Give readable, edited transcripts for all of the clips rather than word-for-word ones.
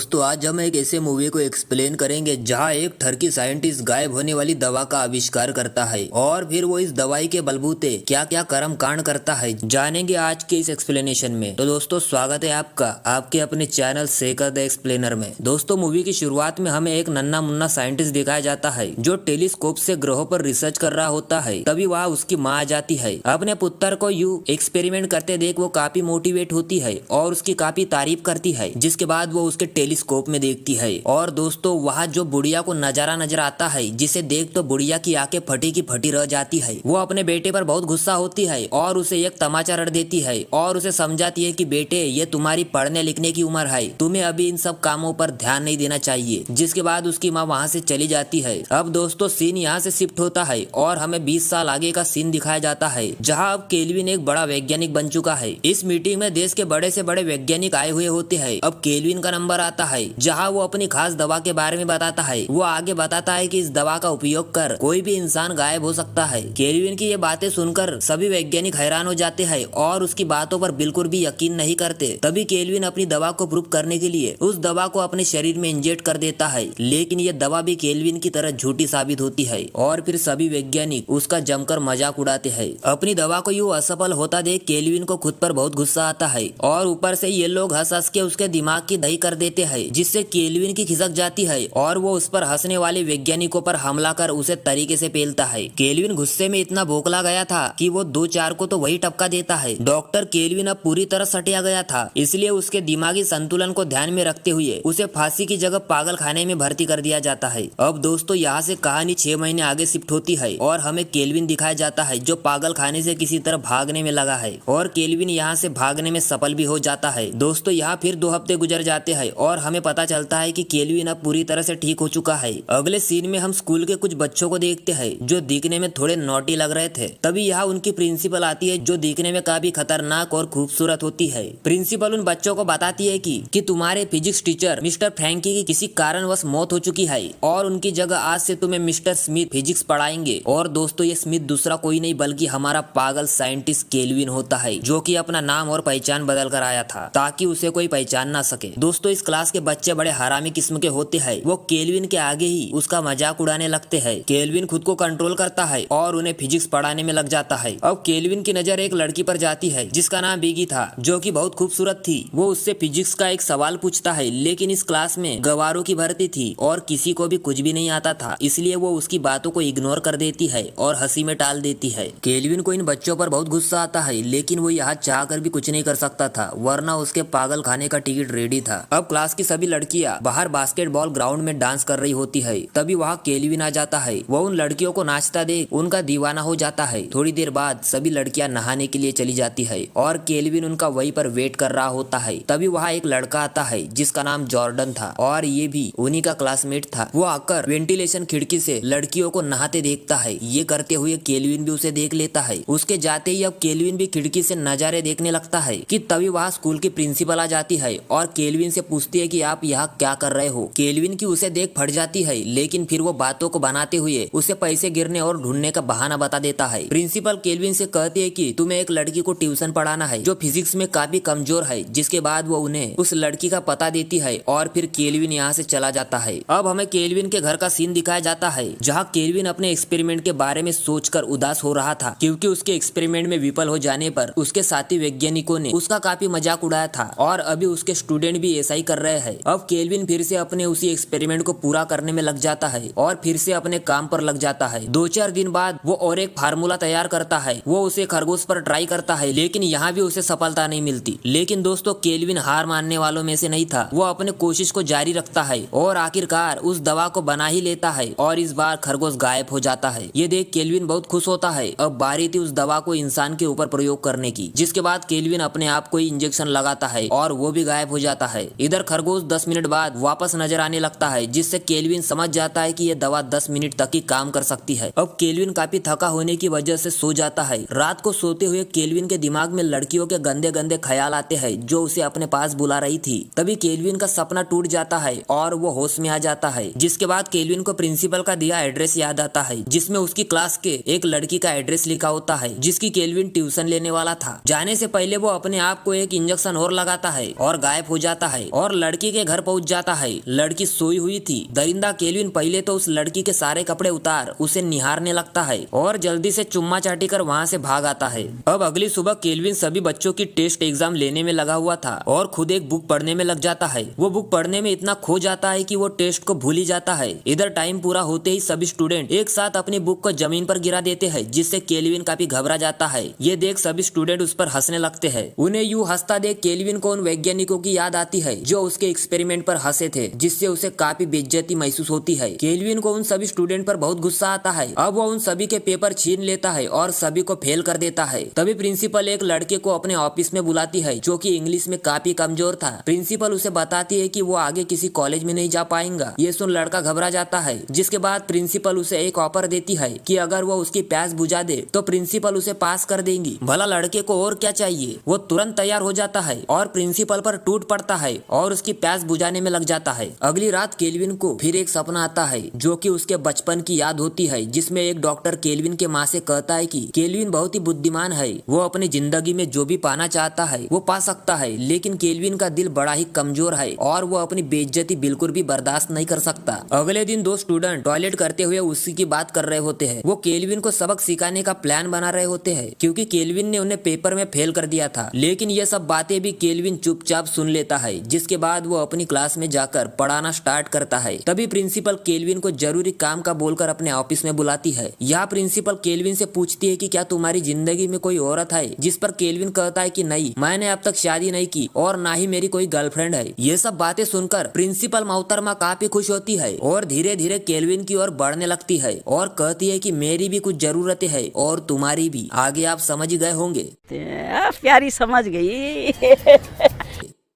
दोस्तों आज हम एक ऐसे मूवी को एक्सप्लेन करेंगे जहां एक ठरकी साइंटिस्ट गायब होने वाली दवा का आविष्कार करता है और फिर वो इस दवाई के बलबूते क्या क्या कर्म कांड करता है, जानेंगे आज के इस एक्सप्लेनेशन में। तो दोस्तों स्वागत है आपका आपके अपने चैनल शेखर द एक्सप्लेनर में। दोस्तों मूवी की शुरुआत में हमें एक नन्ना मुन्ना साइंटिस्ट दिखाया जाता है जो टेलीस्कोप से ग्रहों पर रिसर्च कर रहा होता है। तभी वहाँ उसकी माँ आ जाती है। अपने पुत्र को यू एक्सपेरिमेंट करते देख वो काफी मोटिवेट होती है और उसकी काफी तारीफ करती है, जिसके बाद वो उसके टेलीस्कोप में देखती है। और दोस्तों वहाँ जो बुढ़िया को नजारा नजर आता है जिसे देख तो बुढ़िया की आंखें फटी की फटी रह जाती है। वो अपने बेटे पर बहुत गुस्सा होती है और उसे एक तमाचा रट देती है और उसे समझाती है कि बेटे ये तुम्हारी पढ़ने लिखने की उम्र है, तुम्हें अभी इन सब कामों पर ध्यान नहीं देना चाहिए। जिसके बाद उसकी माँ वहाँ से चली जाती है। अब दोस्तों सीन यहाँ से शिफ्ट होता है और हमें 20 साल आगे का सीन दिखाया जाता है जहाँ अब केल्विन एक बड़ा वैज्ञानिक बन चुका है। इस मीटिंग में देश के बड़े से बड़े वैज्ञानिक आए हुए होते हैं। अब केल्विन का नंबर आता है जहां वो अपनी खास दवा के बारे में बताता है। वो आगे बताता है कि इस दवा का उपयोग कर कोई भी इंसान गायब हो सकता है। केल्विन की ये बातें सुनकर सभी वैज्ञानिक हैरान हो जाते हैं और उसकी बातों पर बिल्कुल भी यकीन नहीं करते। तभी केल्विन अपनी दवा को प्रूव करने के लिए उस दवा को अपने शरीर में इंजेक्ट कर देता है, लेकिन ये दवा भी केल्विन की तरह झूठी साबित होती है और फिर सभी वैज्ञानिक उसका जमकर मजाक उड़ाते हैं। अपनी दवा को यूं असफल होता देख केल्विन को खुद पर बहुत गुस्सा आता है और ऊपर से ये लोग हंस हंस के उसके दिमाग की दही कर देते हैं, जिससे केल्विन की खिसक जाती है और वो उस पर हंसने वाले वैज्ञानिकों पर हमला कर उसे तरीके से पेलता है। केल्विन गुस्से में इतना बौखला गया था कि वो 2-4 को तो वही टपका देता है। डॉक्टर केल्विन अब पूरी तरह सटिया गया था, इसलिए उसके दिमागी संतुलन को ध्यान में रखते हुए उसे फांसी की जगह पागल खाने में भर्ती कर दिया जाता है। अब दोस्तों यहाँ से कहानी 6 महीने आगे शिफ्ट होती है और हमें केल्विन दिखाया जाता है जो पागल खाने से किसी तरह भागने में लगा है और केल्विन यहाँ से भागने में सफल भी हो जाता है। दोस्तों यहाँ फिर 2 हफ्ते गुजर जाते हैं और हमें पता चलता है कि केल्विन अब पूरी तरह से ठीक हो चुका है। अगले सीन में हम स्कूल के कुछ बच्चों को देखते हैं जो दिखने में थोड़े नॉटी लग रहे थे। तभी यहाँ उनकी प्रिंसिपल आती है जो दिखने में काफी खतरनाक और खूबसूरत होती है। प्रिंसिपल उन बच्चों को बताती है कि तुम्हारे फिजिक्स टीचर मिस्टर फ्रैंकी की किसी कारणवश मौत हो चुकी है और उनकी जगह आज से तुम्हें मिस्टर स्मिथ फिजिक्स पढ़ाएंगे। और दोस्तों ये स्मिथ दूसरा कोई नहीं बल्कि हमारा पागल साइंटिस्ट केल्विन होता है, जो कि अपना नाम और पहचान बदल कर आया था ताकि उसे कोई पहचान ना सके। दोस्तों इस क्लास के बच्चे बड़े हरामी किस्म के होते हैं। वो केल्विन के आगे ही उसका मजाक उड़ाने लगते हैं। केल्विन खुद को कंट्रोल करता है और उन्हें फिजिक्स पढ़ाने में लग जाता है। अब केल्विन की नजर एक लड़की पर जाती है जिसका नाम बिगी था, जो कि बहुत खूबसूरत थी। वो उससे फिजिक्स का एक सवाल पूछता है, लेकिन इस क्लास में गवारों की भर्ती थी और किसी को भी कुछ भी नहीं आता था, इसलिए वो उसकी बातों को इग्नोर कर देती है और हंसी में टाल देती है। केल्विन को इन बच्चों पर बहुत गुस्सा आता है, लेकिन वो यहाँ चाह कर भी कुछ नहीं कर सकता था, वरना उसके पागल खाने का टिकट रेडी था। अब क्लास की सभी लड़कियां बाहर बास्केटबॉल ग्राउंड में डांस कर रही होती है। तभी वहाँ केल्विन आ जाता है। वो उन लड़कियों को नाचता देख उनका दीवाना हो जाता है। थोड़ी देर बाद सभी लड़कियां नहाने के लिए चली जाती है और केल्विन उनका वहीं पर वेट कर रहा होता है। तभी वहाँ एक लड़का आता है जिसका नाम जॉर्डन था और ये भी उन्हीं का क्लासमेट था। वो आकर वेंटिलेशन खिड़की से लड़कियों को नहाते देखता है। ये करते हुए केल्विन भी उसे देख लेता है। उसके जाते ही अब केल्विन भी खिड़की से नजारे देखने लगता है कि तभी वहाँ स्कूल की प्रिंसिपल आ जाती है और केल्विन से पूछती है कि आप यहाँ क्या कर रहे हो। केल्विन की उसे देख फट जाती है, लेकिन फिर वो बातों को बनाते हुए उसे पैसे गिरने और ढूंढने का बहाना बता देता है। प्रिंसिपल केल्विन से कहती है कि तुम्हें एक लड़की को ट्यूशन पढ़ाना है जो फिजिक्स में काफी कमजोर है। जिसके बाद वो उन्हें उस लड़की का पता देती है और फिर केल्विन यहाँ से चला जाता है। अब हमें केल्विन के घर का सीन दिखाया जाता है जहाँ केल्विन अपने एक्सपेरिमेंट के बारे में सोचकर उदास हो रहा था, क्योंकि उसके एक्सपेरिमेंट में विफल हो जाने पर उसके साथी वैज्ञानिकों ने उसका काफी मजाक उड़ाया था और अभी उसके स्टूडेंट भी ऐसा ही कर रहे हैं। अब केल्विन फिर से अपने उसी एक्सपेरिमेंट को पूरा करने में लग जाता है और फिर से अपने काम पर लग जाता है। 2-4 दिन बाद वो और एक फार्मूला तैयार करता है। वो उसे खरगोश पर ट्राई करता है, लेकिन यहाँ भी उसे सफलता नहीं मिलती। लेकिन दोस्तों केल्विन हार मानने वालों में से नहीं था। वो अपने कोशिश को जारी रखता है और आखिरकार उस दवा को बना ही लेता है और इस बार खरगोश गायब हो जाता है। ये देख केल्विन बहुत खुश होता है। अब बारी थी उस दवा को इंसान के ऊपर प्रयोग करने की, जिसके बाद केल्विन अपने आप को इंजेक्शन लगाता है और वो भी गायब हो जाता है। इधर खरगोश 10 मिनट बाद वापस नजर आने लगता है, जिससे केल्विन समझ जाता है कि ये दवा 10 मिनट तक ही काम कर सकती है। अब केल्विन काफी थका होने की वजह से सो जाता है। रात को सोते हुए केल्विन के दिमाग में लड़कियों के गंदे गंदे ख्याल आते हैं जो उसे अपने पास बुला रही थी। तभी केल्विन का सपना टूट जाता है और वो होश में आ जाता है। जिसके बाद केल्विन को प्रिंसिपल का दिया एड्रेस याद आता है, जिसमें उसकी क्लास के एक लड़की का एड्रेस लिखा होता है जिसकी केल्विन ट्यूशन लेने वाला था। जाने से पहले वो अपने आप को एक इंजेक्शन और लगाता है और गायब हो जाता है और लड़की के घर पहुंच जाता है। लड़की सोई हुई थी। दरिंदा केल्विन पहले तो उस लड़की के सारे कपड़े उतार उसे निहारने लगता है और जल्दी से चुम्मा चाटी कर वहाँ से भाग आता है। अब अगली सुबह केल्विन सभी बच्चों की टेस्ट एग्जाम लेने में लगा हुआ था और खुद एक बुक पढ़ने में लग जाता है। वो बुक पढ़ने में इतना खो जाता है कि वो टेस्ट को भूल ही जाता है। इधर टाइम पूरा होते ही सभी स्टूडेंट एक साथ अपनी बुक को जमीन पर गिरा देते हैं, जिससे केल्विन काफी घबरा जाता है। ये देख सभी स्टूडेंट उस पर हंसने लगते हैं। उन्हें यूं हंसता देख केल्विन को उन वैज्ञानिकों की याद आती है जो उसके एक्सपेरिमेंट पर हंसे थे, जिससे उसे काफी बेइज्जती महसूस होती है। केल्विन को उन सभी स्टूडेंट पर बहुत गुस्सा आता है। अब वो उन सभी के पेपर छीन लेता है और सभी को फेल कर देता है। तभी प्रिंसिपल एक लड़के को अपने ऑफिस में बुलाती है जो कि इंग्लिश में काफी कमजोर था। प्रिंसिपल उसे बताती है कि वो आगे किसी कॉलेज में नहीं जा पाएगा। ये सुन लड़का घबरा जाता है, जिसके बाद प्रिंसिपल उसे एक ऑफर देती है कि अगर वो उसकी प्यास बुझा दे तो प्रिंसिपल उसे पास कर देंगी। भला लड़के को और क्या चाहिए। वो तुरंत तैयार हो जाता है और प्रिंसिपल पर टूट पड़ता है और उसकी प्यास बुझाने में लग जाता है। अगली रात केल्विन को फिर एक सपना आता है जो कि उसके बचपन की याद होती है, जिसमें एक डॉक्टर केल्विन के माँ से कहता है कि केल्विन बहुत ही बुद्धिमान है, वो अपनी जिंदगी में जो भी पाना चाहता है वो पा सकता है, लेकिन केल्विन का दिल बड़ा ही कमजोर है और वो अपनी बेइज्जती बिल्कुल भी बर्दाश्त नहीं कर सकता। अगले दिन दो स्टूडेंट टॉयलेट करते हुए उसी की बात कर रहे होते हैं। वो केल्विन को सबक सिखाने का प्लान बना रहे होते हैं क्योंकि केल्विन ने उन्हें पेपर में फेल कर दिया था, लेकिन ये सब बातें भी केल्विन चुपचाप सुन लेता है। जिसके बाद वो अपनी क्लास में जाकर पढ़ाना स्टार्ट करता है। तभी प्रिंसिपल केल्विन को जरूरी काम का बोलकर अपने ऑफिस में बुलाती है। यहाँ प्रिंसिपल केल्विन से पूछती है कि क्या तुम्हारी जिंदगी में कोई औरत है, जिस पर केल्विन कहता है कि नहीं, मैंने अब तक शादी नहीं की और ना ही मेरी कोई गर्लफ्रेंड है। ये सब बातें सुनकर प्रिंसिपल मोहतरमा काफी खुश होती है और धीरे धीरे केल्विन की ओर बढ़ने लगती है और कहती है कि मेरी भी कुछ जरूरतें है और तुम्हारी भी। आगे आप समझ गए होंगे। प्यारी समझ गई।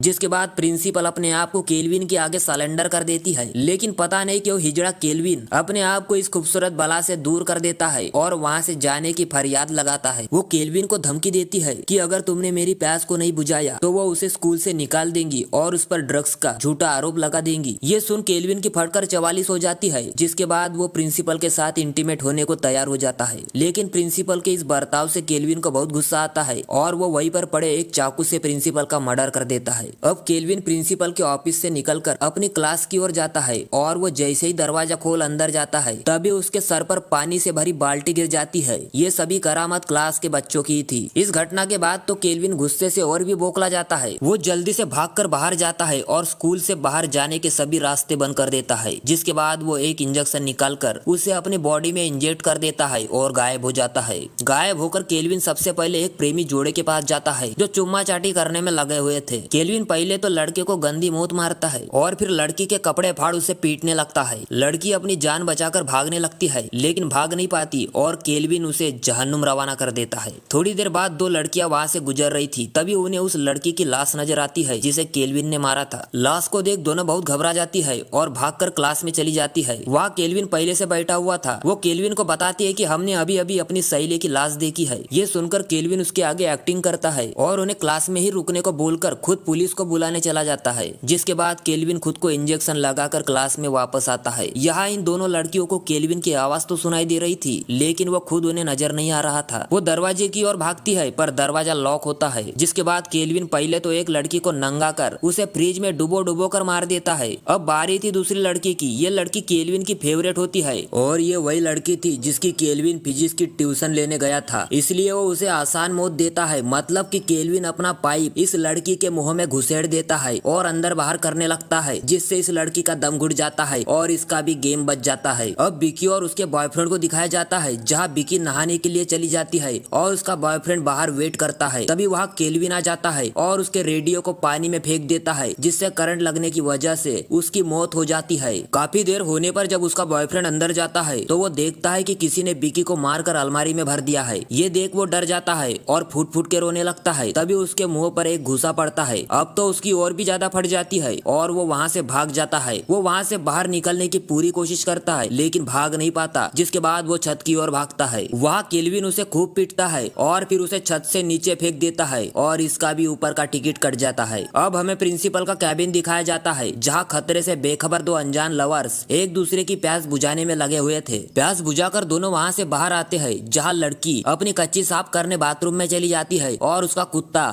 जिसके बाद प्रिंसिपल अपने आप को केल्विन के आगे सरेंडर कर देती है, लेकिन पता नहीं क्यों हिजड़ा केल्विन अपने आप को इस खूबसूरत बला से दूर कर देता है और वहाँ से जाने की फरियाद लगाता है। वो केल्विन को धमकी देती है कि अगर तुमने मेरी प्यास को नहीं बुझाया तो वो उसे स्कूल से निकाल देंगी और उस पर ड्रग्स का झूठा आरोप लगा देंगी। ये सुन केल्विन की फटकर 44 हो जाती है। जिसके बाद वो प्रिंसिपल के साथ इंटीमेट होने को तैयार हो जाता है, लेकिन प्रिंसिपल के इस बर्ताव से केल्विन को बहुत गुस्सा आता है और वो वहीं पर पड़े एक चाकू से प्रिंसिपल का मर्डर कर देता है। अब केल्विन प्रिंसिपल के ऑफिस से निकलकर अपनी क्लास की ओर जाता है और वो जैसे ही दरवाजा खोल अंदर जाता है तभी उसके सर पर पानी से भरी बाल्टी गिर जाती है। ये सभी करामत क्लास के बच्चों की थी। इस घटना के बाद तो केल्विन गुस्से से और भी बौखला जाता है। वो जल्दी से भागकर बाहर जाता है और स्कूल से बाहर जाने के सभी रास्ते बंद कर देता है। जिसके बाद वो एक इंजेक्शन निकालकर उसे अपनी बॉडी में इंजेक्ट कर देता है और गायब हो जाता है। गायब होकर केल्विन सबसे पहले एक प्रेमी जोड़े के पास जाता है जो चुम्मा चाटी करने में लगे हुए थे। केल्विन पहले तो लड़के को गंदी मौत मारता है और फिर लड़की के कपड़े फाड़ उसे पीटने लगता है। लड़की अपनी जान बचाकर भागने लगती है, लेकिन भाग नहीं पाती और केल्विन उसे जहन्नुम रवाना कर देता है। थोड़ी देर बाद दो लड़कियां वहां से गुजर रही थी, तभी उन्हें उस लड़की की लाश नजर आती है जिसे केल्विन ने मारा था। लाश को देख दोनों बहुत घबरा जाती है और भागकर क्लास में चली जाती है। वहाँ केल्विन पहले से बैठा हुआ था। वो केल्विन को बताती है कि हमने अभी अभी अपनी सहेली की लाश देखी है। ये सुनकर केल्विन उसके आगे एक्टिंग करता है और उन्हें क्लास में ही रुकने को बोलकर खुद पुलिस को बुलाने चला जाता है। जिसके बाद केल्विन खुद को इंजेक्शन लगाकर क्लास में वापस आता है। यहाँ इन दोनों लड़कियों को केल्विन की आवाज तो सुनाई दे रही थी, लेकिन वो खुद उन्हें नजर नहीं आ रहा था। वो दरवाजे की ओर भागती है पर दरवाजा लॉक होता है। जिसके बाद केल्विन पहले तो एक लड़की को नंगा कर उसे फ्रिज में डुबो कर मार देता है। अब बारी थी दूसरी लड़की की। ये लड़की केल्विन की फेवरेट होती है और ये वही लड़की थी जिसकी केल्विन फिजिक्स की ट्यूशन लेने गया था, इसलिए वो उसे आसान मौत देता है। मतलब कि केल्विन अपना पाइप इस लड़की के मुंह में घुसेड़ देता है और अंदर बाहर करने लगता है, जिससे इस लड़की का दम घुट जाता है और इसका भी गेम बच जाता है। अब विकी और उसके बॉयफ्रेंड को दिखाया जाता है, जहाँ विकी नहाने के लिए चली जाती है और उसका बॉयफ्रेंड बाहर वेट करता है। तभी वहाँ केल्विन आ जाता है और उसके रेडियो को पानी में फेंक देता है, जिससे करंट लगने की वजह से उसकी मौत हो जाती है। काफी देर होने पर जब उसका बॉयफ्रेंड अंदर जाता है तो वो देखता है कि किसी ने विकी को मारकर अलमारी में भर दिया है। ये देख वो डर जाता है और फूट फूट के रोने लगता है। तभी उसके मुंह पर एक घूसा पड़ता है। अब तो उसकी और भी ज्यादा फट जाती है और वो वहाँ से भाग जाता है। वो वहाँ से बाहर निकलने की पूरी कोशिश करता है, लेकिन भाग नहीं पाता। जिसके बाद वो छत की ओर भागता है। वहाँ केल्विन उसे खूब पीटता है और फिर उसे छत से नीचे फेंक देता है और इसका भी ऊपर का टिकट कट जाता है। अब हमें प्रिंसिपल का कैबिन दिखाया जाता है, जहाँ खतरे से बेखबर दो अनजान लवर्स एक दूसरे की प्यास बुझाने में लगे हुए थे। प्यास बुझाकर दोनों वहाँ से बाहर आते हैं, जहाँ लड़की अपनी कच्ची साफ करने बाथरूम में चली जाती है और उसका कुत्ता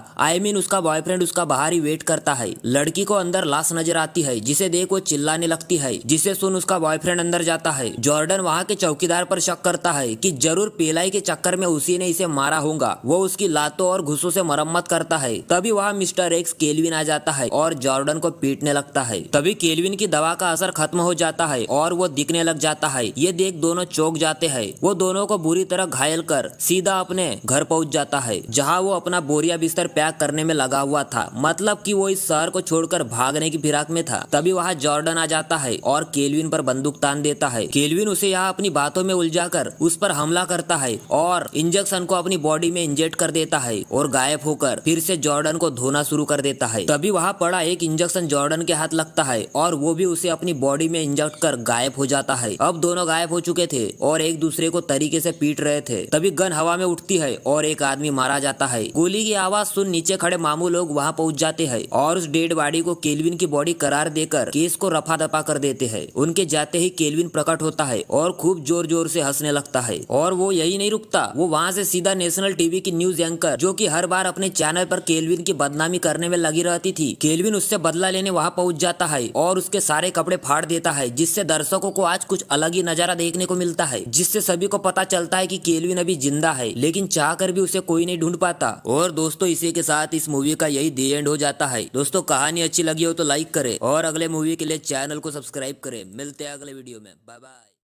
उसका बॉयफ्रेंड उसका बाहर ही वेट करता है। लड़की को अंदर लाश नजर आती है, जिसे देख वो चिल्लाने लगती है, जिसे सुन उसका बॉयफ्रेंड अंदर जाता है। जॉर्डन वहाँ के चौकीदार पर शक करता है कि जरूर पेलाई के चक्कर में उसी ने इसे मारा होगा। वो उसकी लातों और घुसों से मरम्मत करता है। तभी वहाँ मिस्टर एक्स केल्विन आ जाता है और जॉर्डन को पीटने लगता है। तभी केल्विन की दवा का असर खत्म हो जाता है और वो दिखने लग जाता है। ये देख दोनों चौंक जाते हैं। वो दोनों को बुरी तरह घायल कर सीधा अपने घर पहुंच जाता है, जहां वो अपना बोरिया बिस्तर पैक करने में लगा हुआ था। मतलब कि वो इस शहर को छोड़कर भागने की फिराक में था। तभी वहां जॉर्डन आ जाता है और केल्विन पर बंदूक तान देता है। केल्विन उसे यहाँ अपनी बातों में उलझाकर उस पर हमला करता है और इंजेक्शन को अपनी बॉडी में इंजेक्ट कर देता है और गायब होकर फिर से जॉर्डन को धोना शुरू कर देता है। तभी वहाँ पड़ा एक इंजेक्शन जॉर्डन के हाथ लगता है और वो भी उसे अपनी बॉडी में इंजेक्ट कर गायब हो जाता है। अब दोनों गायब हो चुके थे और एक दूसरे को तरीके से पीट रहे थे। तभी गन हवा में उठती है और एक आदमी मारा जाता है। गोली की आवाज सुन नीचे खड़े मामू लोग वहाँ पहुँच जाते हैं और उस डेड बॉडी को केल्विन की बॉडी करार देकर केस को रफा दफा कर देते हैं। उनके जाते ही केल्विन प्रकट होता है और खूब जोर जोर से हंसने लगता है। और वो यही नहीं रुकता, वो वहाँ से सीधा नेशनल टीवी की न्यूज एंकर, जो कि हर बार अपने चैनल पर केल्विन की बदनामी करने में लगी रहती थी, केल्विन उससे बदला लेने वहाँ पहुँच जाता है और उसके सारे कपड़े फाड़ देता है, जिससे दर्शकों को आज कुछ अलग ही नजारा देखने को मिलता है, जिससे सभी को पता चलता है कि केल्विन अभी जिंदा है, लेकिन चाहकर भी उसे कोई नहीं ढूंढ पाता। और दोस्तों, इसी के साथ इस मूवी का यही दी एंड हो जाता है। दोस्तों, कहानी अच्छी लगी हो तो लाइक करें और अगले मूवी के लिए चैनल को सब्सक्राइब करें। मिलते हैं अगले वीडियो में। Bye bye.